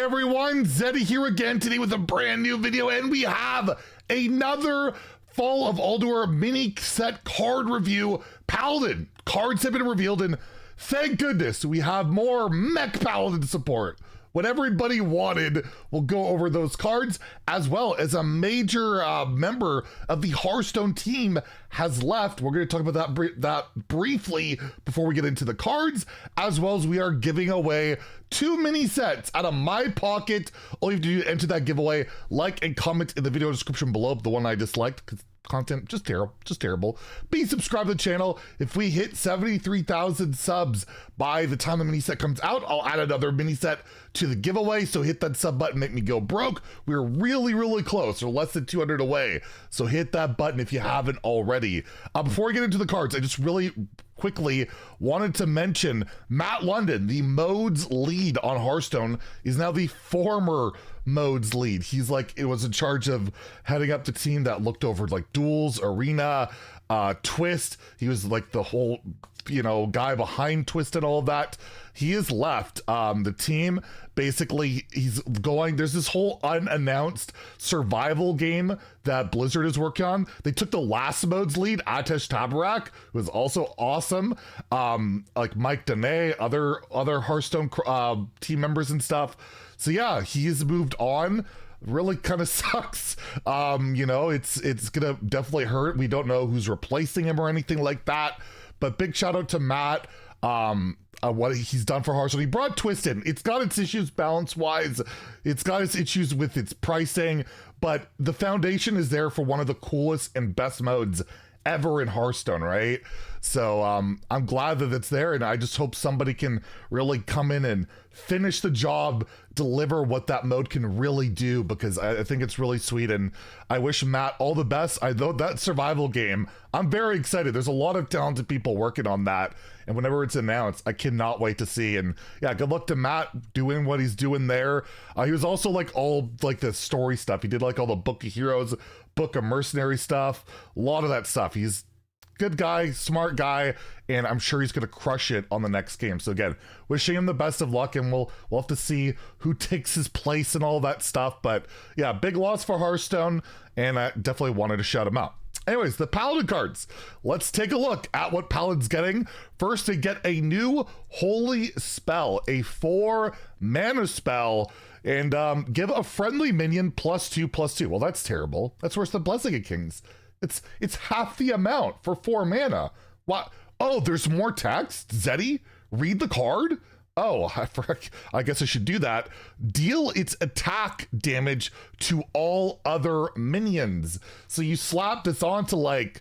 everyone, Zeddy here again today with a brand new video, and we have another Fall of Ulduar mini set card review. Paladin cards have been revealed, and thank goodness we have more Mech Paladin support. What everybody wanted, we'll go over those cards, as well as a major member of the Hearthstone team has left. We're going to talk about that briefly before we get into the cards, as well as we are giving away 2 mini sets out of my pocket. All you have to do to enter that giveaway, like and comment in the video description below, the one I disliked, because content just terrible. Be subscribed to the channel. If we hit 73,000 subs by the time the mini set comes out, I'll add another mini set to the giveaway. So hit that sub button, make me go broke. We're really close. We're less than 200 away. So hit that button if you haven't already. Before we get into the cards, I just really quickly wanted to mention Matt London, the modes lead on Hearthstone, is now the former modes lead. He's like, it was in charge of heading up the team that looked over like duels, arena, twist. He was like the whole, guy behind twist and all of that. He has left the team. Basically, there's this whole unannounced survival game that Blizzard is working on. They took the last modes lead, Atesh Tabarak, who was also awesome. Like Mike Dene, other Hearthstone team members and stuff. So yeah, he's moved on. Really kind of sucks. It's gonna definitely hurt. We don't know who's replacing him or anything like that. But big shout out to Matt. What he's done for Hearthstone. He brought Twist in. It's got its issues balance-wise. It's got its issues with its pricing, but the foundation is there for one of the coolest and best modes ever in Hearthstone, right? So I'm glad that it's there, and I just hope somebody can really come in and finish the job, deliver what that mode can really do, because I think it's really sweet, and I wish Matt all the best. That survival game, I'm very excited. There's a lot of talented people working on that, and whenever it's announced, I cannot wait to see. And yeah, good luck to Matt doing what he's doing there. He was also like all like the story stuff. He did like all the Book of Heroes, Book of Mercenary stuff, a lot of that stuff. He's good guy, smart guy, and I'm sure he's going to crush it on the next game. So again, wishing him the best of luck, and we'll have to see who takes his place and all that stuff. But yeah, big loss for Hearthstone, and I definitely wanted to shout him out. Anyways, the Paladin cards. Let's take a look at what Paladin's getting. First, they get a new Holy Spell, a 4 mana spell, and give a friendly minion +2/+2. Well, that's terrible. That's worse than Blessing of Kings. It's half the amount for 4 mana. What? Oh, there's more text? Zeddy? Read the card? Oh, I guess I should do that. Deal its attack damage to all other minions. So you slap this onto like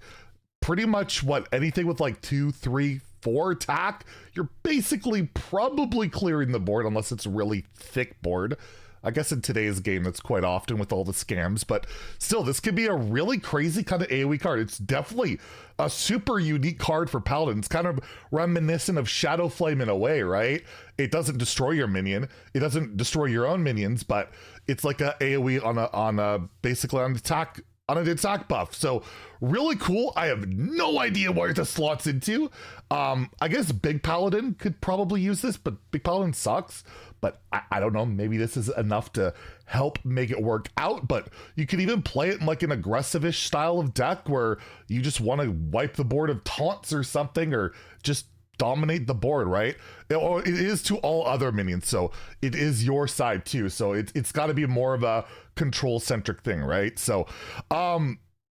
pretty much anything with like 2, 3, 4 attack. You're basically probably clearing the board unless it's a really thick board. I guess in today's game, that's quite often with all the scams, but still, this could be a really crazy kind of AoE card. It's definitely a super unique card for Paladin. It's kind of reminiscent of Shadow Flame in a way, right? It doesn't destroy your minion. It doesn't destroy your own minions, but it's like a AoE basically on an attack buff. So really cool. I have no idea where this slots into. I guess Big Paladin could probably use this, but Big Paladin sucks. But I don't know, maybe this is enough to help make it work out. But you could even play it in like an aggressive-ish style of deck where you just want to wipe the board of taunts or something, or just dominate the board, right? It is to all other minions, so it is your side too. So it's got to be more of a control-centric thing, right? So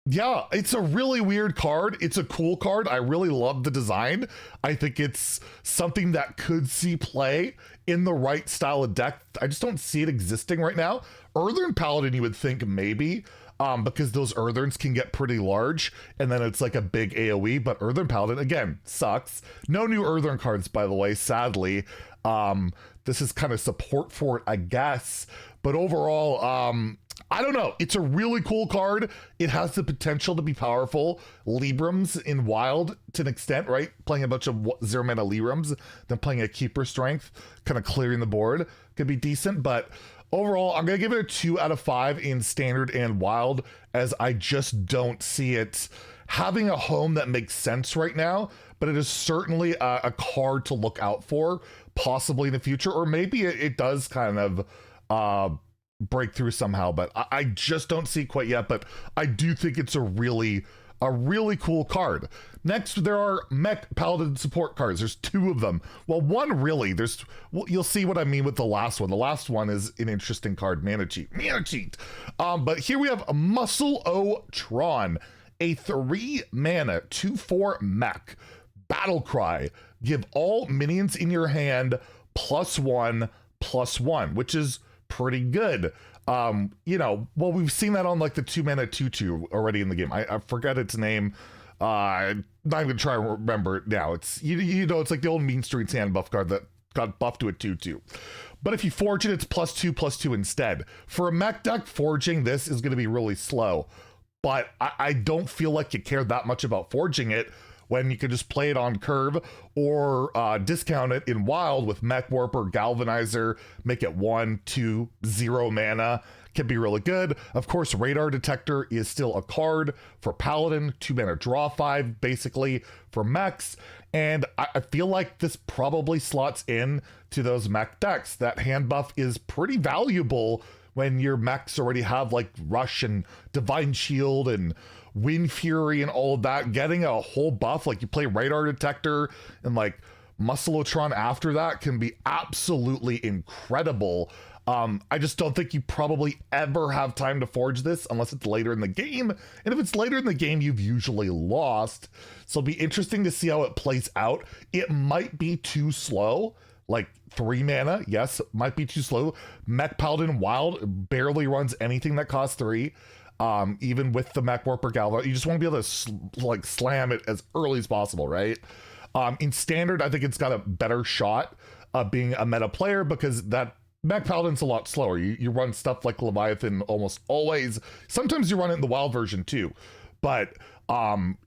yeah, it's a really weird card. It's a cool card. I really love the design. I think it's something that could see play in the right style of deck. I just don't see it existing right now. Earthern Paladin, you would think maybe, because those Eartherns can get pretty large, and then it's like a big AoE, but Earthern Paladin, again, sucks. No new Earthern cards, by the way, sadly. This is kind of support for it, I guess. But overall, I don't know. It's a really cool card. It has the potential to be powerful. Librams in Wild to an extent, right? Playing a bunch of 0 mana Librams, then playing a Keeper Strength, kind of clearing the board could be decent. But overall, I'm going to give it a 2 out of 5 in Standard and Wild, as I just don't see it having a home that makes sense right now. But it is certainly a card to look out for, possibly in the future. Or maybe it does kind of breakthrough somehow, but I just don't see it quite yet. But I do think it's a really cool card. Next, there are Mech Paladin support cards. There's 2 of them. Well, one really. You'll see what I mean with the last one. The last one is an interesting card, Mana Cheat. But here we have a Muscle O Tron, a 3 mana 2/4 mech. Battle Cry. Give all minions in your hand +1/+1, which is pretty good. You know, well, we've seen that on like the 2 mana 2/2 already in the game. I forget its name. I'm not even trying to remember it now. It's you know, it's like the old Mean Streets hand buff card that got buffed to a 2/2. But if you forge it, it's +2/+2 instead. For a mech deck, forging this is going to be really slow. But I don't feel like you care that much about forging it when you could just play it on curve or discount it in wild with Mech Warper, Galvanizer, make it 1, 2, 0 mana. Can be really good. Of course, Radar Detector is still a card for Paladin, 2 mana draw 5, basically, for mechs. And I feel like this probably slots in to those mech decks. That hand buff is pretty valuable when your mechs already have like Rush and Divine Shield and Wind Fury and all of that. Getting a whole buff, like you play Radar Detector and like Musclotron after that, can be absolutely incredible. I just don't think you probably ever have time to forge this unless it's later in the game. And if it's later in the game, you've usually lost. So it'll be interesting to see how it plays out. It might be too slow. Like 3 mana, yes, might be too slow. Mech Paladin Wild barely runs anything that costs 3. Even with the Mech Warper Galva, you just want to be able to slam it as early as possible, right? In Standard, I think it's got a better shot of being a meta player because that Mech Paladin's a lot slower. You run stuff like Leviathan almost always. Sometimes you run it in the Wild version too, but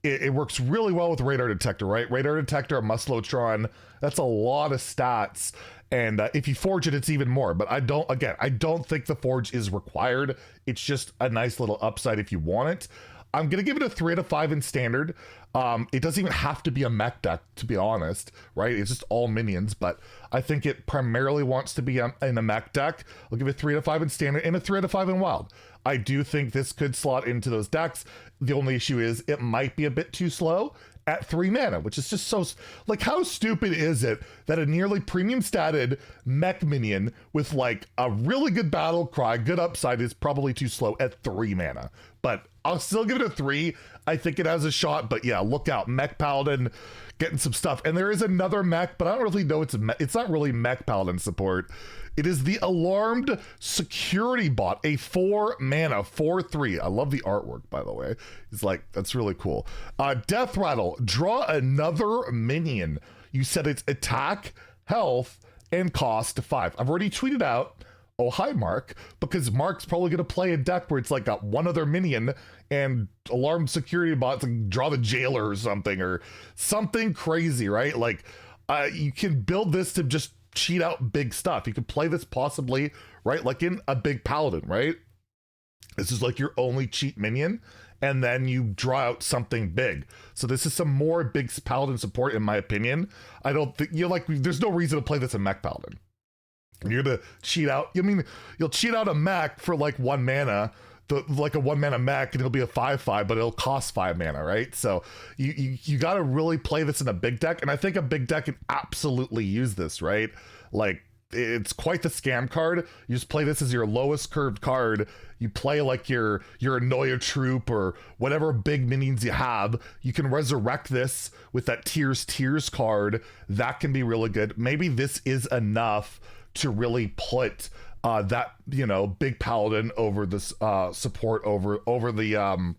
it works really well with Radar Detector, right? Radar Detector, a Musclotron, that's a lot of stats. And if you forge it, it's even more. But I don't think the forge is required. It's just a nice little upside if you want it. I'm going to give it a 3 out of 5 in Standard. It doesn't even have to be a mech deck, to be honest, right? It's just all minions, but I think it primarily wants to be in a mech deck. I'll give it 3 out of 5 in Standard and a 3 out of 5 in Wild. I do think this could slot into those decks. The only issue is it might be a bit too slow at 3 mana, which is just so, like, how stupid is it that a nearly premium statted mech minion with like a really good battle cry, good upside, is probably too slow at 3 mana. But I'll still give it a 3. I think it has a shot, but yeah, look out. Mech Paladin getting some stuff. And there is another mech, but I don't really know it's not really Mech Paladin support. It is the Alarmed Security Bot, a 4 mana, 4/3. I love the artwork, by the way. It's like, that's really cool. Death Rattle, draw another minion. You set its attack, health, and cost to 5. I've already tweeted out, oh, hi, Mark, because Mark's probably going to play a deck where it's like got one other minion and Alarmed Security Bots like draw the Jailer or something crazy, right? Like, you can build this to just cheat out big stuff. You could play this possibly, right? Like in a big Paladin, right? This is like your only cheat minion, and then you draw out something big. So this is some more big Paladin support, in my opinion. I don't think there's no reason to play this in Mech Paladin. You're gonna cheat out. I mean, you'll cheat out a mech for like 1 mana, like a 1 mana mech, and it'll be a 5/5, but it'll cost 5 mana, right? So you got to really play this in a big deck, and I think a big deck can absolutely use this, right? Like, it's quite the scam card. You just play this as your lowest curved card. You play like your Annoya Troop or whatever big minions you have. You can resurrect this with that Tears card. That can be really good. Maybe this is enough to really put that, big Paladin over this support over the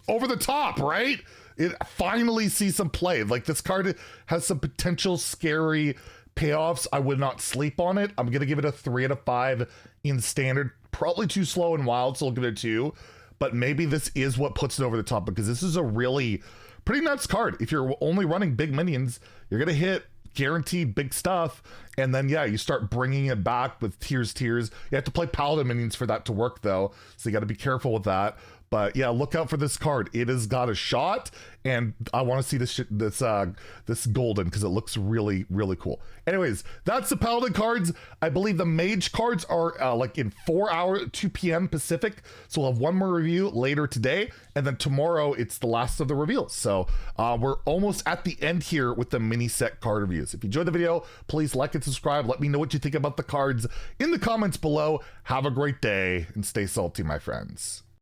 over the top, right? It finally sees some play. Like, this card has some potential scary payoffs. I would not sleep on it. I'm gonna give it a 3 out of 5 in Standard. Probably too slow in Wild, so I'll give it a 2. But maybe this is what puts it over the top, because this is a really pretty nuts card. If you're only running big minions, you're gonna hit guaranteed big stuff, And then, yeah, you start bringing it back with tiers. You have to play Paladin minions for that to work, though. So you got to be careful with that. But yeah, look out for this card. It has got a shot, and I want to see this golden because it looks really, really cool. Anyways, that's the Paladin cards. I believe the Mage cards are like in 4 hours, 2 p.m. Pacific. So we'll have one more review later today, and then tomorrow it's the last of the reveals. So we're almost at the end here with the mini set card reviews. If you enjoyed the video, please like and subscribe. Let me know what you think about the cards in the comments below. Have a great day and stay salty, my friends.